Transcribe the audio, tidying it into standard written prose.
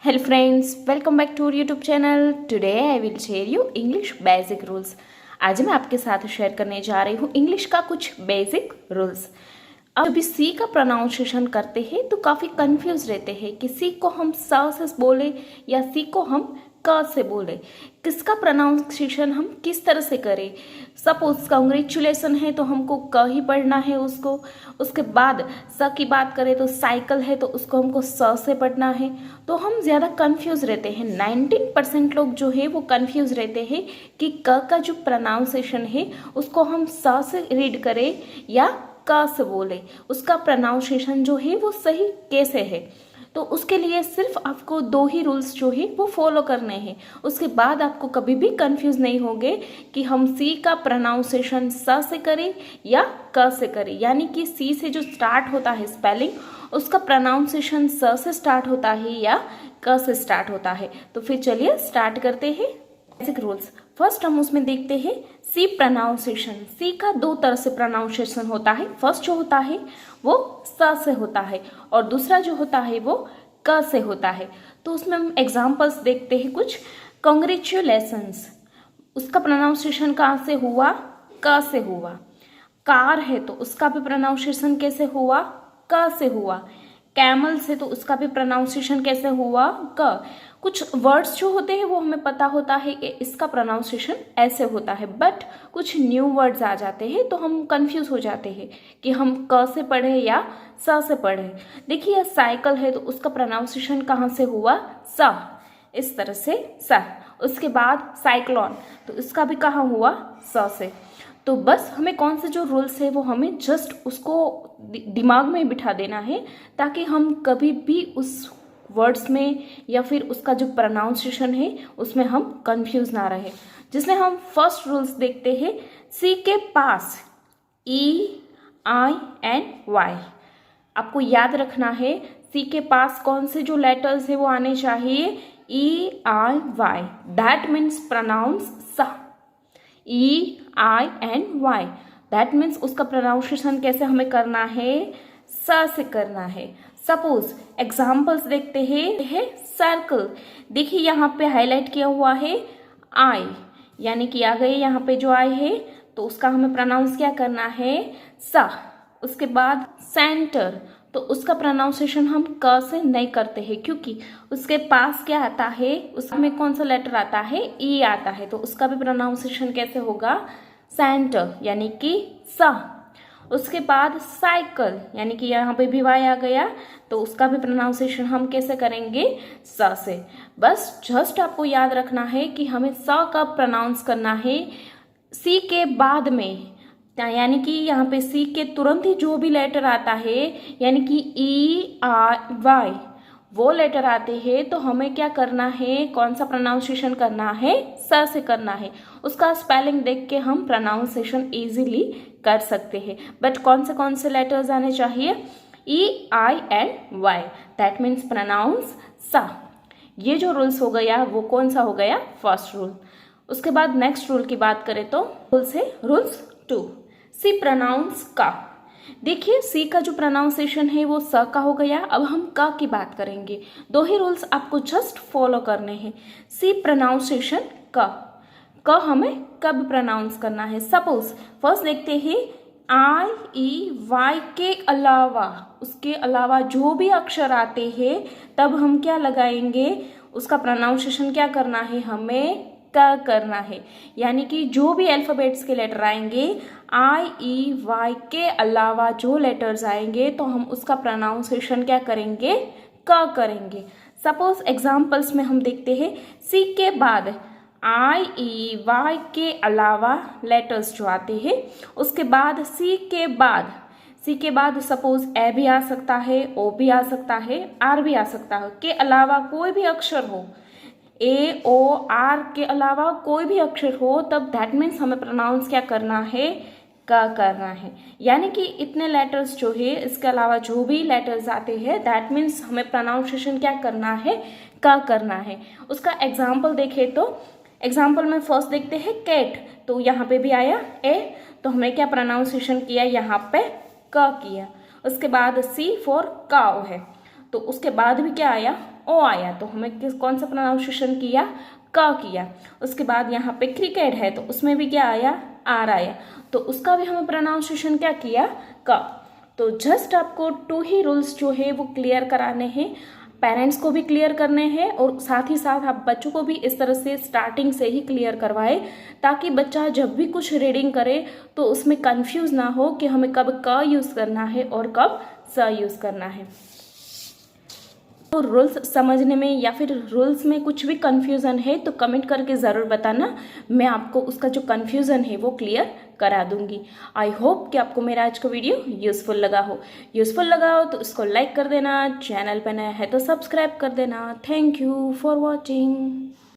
Hello friends, welcome back to our YouTube channel. Today I will share you English basic rules. आज मैं आपके साथ share करने जा रही हूँ इंग्लिश का कुछ बेसिक रूल्स। अब जब सी का प्रोनाउंसिएशन करते हैं तो काफ़ी कंफ्यूज रहते हैं कि सी को हम स से बोले या सी को हम क से बोले, किसका प्रोनाउंसिएशन हम किस तरह से करें। सपोज कांग्रेचुलेसन है तो हमको क ही पढ़ना है उसको, उसके बाद स की बात करें तो साइकिल है तो उसको हमको स से पढ़ना है। तो हम ज़्यादा कंफ्यूज रहते हैं, 19% लोग जो है वो कंफ्यूज रहते हैं कि क का जो प्रोनाउंसिएशन है उसको हम स से रीड करें या क से बोले, उसका प्रोनाउंसिएशन जो है वो सही कैसे है। तो उसके लिए सिर्फ आपको दो ही रूल्स जो है वो फॉलो करने हैं। उसके बाद आपको कभी भी कंफ्यूज नहीं होंगे कि हम सी का प्रोनाउंसिएशन स से करें या क से करें, यानी कि सी से जो स्टार्ट होता है स्पेलिंग उसका प्रोनाउंसिएशन स से स्टार्ट होता है या क से स्टार्ट होता है। तो फिर चलिए स्टार्ट करते हैं बेसिक रूल्स। फर्स्ट हम उसमें देखते हैं सी प्रोनाउंसिएशन। सी का दो तरह से प्रोनाउंसिएशन होता है। फर्स्ट जो होता है वो स से होता है और दूसरा जो होता है वो क से होता है। तो उसमें हम एग्जांपल्स देखते हैं कुछ। कांग्रेचुलेशंस, उसका प्रोनाउंसिएशन कहाँ से हुआ? क से हुआ। कार है तो उसका भी प्रोनाउंसिएशन कैसे हुआ? क से हुआ। कैमल से तो उसका भी प्रोनाउंसिएशन कैसे हुआ? क। कुछ वर्ड्स जो होते हैं वो हमें पता होता है कि इसका प्रोनाउंसिएशन ऐसे होता है, बट कुछ न्यू वर्ड्स आ जाते हैं तो हम कंफ्यूज हो जाते हैं कि हम क से पढ़े या स से पढ़े। देखिए साइकिल है तो उसका प्रोनाउंसिएशन कहाँ से हुआ? स, इस तरह से स। उसके बाद साइक्लोन तो इसका भी कहाँ हुआ? स से। तो बस हमें कौन से जो रूल्स है वो हमें जस्ट उसको दिमाग में बिठा देना है ताकि हम कभी भी उस वर्ड्स में या फिर उसका जो प्रोनाउंसिएशन है उसमें हम कंफ्यूज ना रहे। जिसमें हम फर्स्ट रूल्स देखते हैं सी के पास EINY। आपको याद रखना है सी के पास कौन से जो लेटर्स है वो आने चाहिए? EIY। दैट मीन्स प्रोनाउंस सा। EINY दैट मीन्स उसका प्रोनाउंसिएशन कैसे हमें करना है? स से करना है। सपोज एग्जाम्पल्स देखते हैं सर्कल। देखिए यहाँ पे हाईलाइट किया हुआ है आई, यानी कि आ गए यहाँ पे जो आई है तो उसका हमें प्रोनाउंस क्या करना है? स। उसके बाद सेंटर तो उसका प्रोनाउंसिएशन हम क से नहीं करते हैं क्योंकि उसके पास क्या आता है, उसमें कौन सा लेटर आता है? ई आता है। तो उसका भी प्रोनाउंसिएशन कैसे होगा? सेंटर, यानी कि स। उसके बाद साइकिल, यानी कि यहाँ पे भी वाई आ गया तो उसका भी प्रोनाउंसिएशन हम कैसे करेंगे? स से। बस जस्ट आपको याद रखना है कि हमें स का प्रोनाउंस करना है सी के बाद में, यानी कि यहाँ पे सी के तुरंत ही जो भी लेटर आता है यानी कि EIY वो लेटर आते हैं तो हमें क्या करना है? कौन सा प्रोनाउंसिएशन करना है? स से करना है। उसका स्पेलिंग देख के हम प्रोनाउंसिएशन इजीली कर सकते हैं। बट कौन से लेटर्स आने चाहिए? EINY दैट मीन्स प्रोनाउंस स। ये जो रूल्स हो गया वो कौन सा हो गया? First rule. उसके बाद नेक्स्ट रूल की बात करें तो रूल्स है रूल्स 2 सी प्रोनाउंस का। देखिए सी का जो प्रोनाउंसिएशन है वो स का हो गया। अब हम का की बात करेंगे। दो ही रूल्स आपको जस्ट फॉलो करने हैं। सी प्रोनाउंसिएशन क हमें कब प्रोनाउंस करना है? सपोज फर्स्ट देखते हैं IEY के अलावा, उसके अलावा जो भी अक्षर आते हैं तब हम क्या लगाएंगे? उसका प्रोनाउंसिएशन क्या करना है? हमें क करना है। यानी कि जो भी अल्फाबेट्स के लेटर आएंगे IEY के अलावा जो लेटर्स आएंगे तो हम उसका प्रोनाउंसिएशन क्या करेंगे? क करेंगे। सपोज एग्जाम्पल्स में हम देखते हैं सी के बाद IEY के अलावा लेटर्स जो आते हैं, उसके बाद सी के बाद सपोज ए भी आ सकता है, ओ भी आ सकता है, आर भी आ सकता है, के अलावा कोई भी अक्षर हो, AOR के अलावा कोई भी अक्षर हो तब दैट मीन्स हमें प्रोनाउंस क्या करना है? का करना है। यानी कि इतने लेटर्स जो है इसके अलावा जो भी लेटर्स आते हैं दैट मीन्स हमें प्रोनाउंसिएशन क्या करना है? का करना है। उसका एग्जाम्पल देखें तो एग्जाम्पल में फर्स्ट देखते हैं कैट, तो यहाँ पे भी आया ए तो हमने क्या प्रोनाउंसिएशन किया? यहाँ पे क किया। उसके बाद C फॉर काउ है तो उसके बाद भी क्या आया? ओ आया तो हमें कौन सा प्रोनाउंसिएशन किया, क किया। उसके बाद यहाँ पे क्रिकेट है तो उसमें भी क्या आया, आर आया, तो उसका भी हमें प्रोनाउंसिएशन क्या किया, क। तो जस्ट आपको 2 ही रूल्स जो है वो क्लियर कराने हैं, पेरेंट्स को भी क्लियर करने हैं और साथ ही साथ आप बच्चों को भी इस तरह से स्टार्टिंग से ही क्लियर करवाए, ताकि बच्चा जब भी कुछ रीडिंग करे तो उसमें कंफ्यूज ना हो कि हमें कब क यूज़ करना है और कब स यूज़ करना है। तो रूल्स समझने में या फिर रूल्स में कुछ भी कन्फ्यूज़न है तो कमेंट करके ज़रूर बताना, मैं आपको उसका जो कन्फ्यूज़न है वो क्लियर करा दूंगी। आई होप कि आपको मेरा आज का वीडियो यूज़फुल लगा हो। यूज़फुल लगा हो तो उसको लाइक कर देना, चैनल पर नया है तो सब्सक्राइब कर देना। Thank you for watching.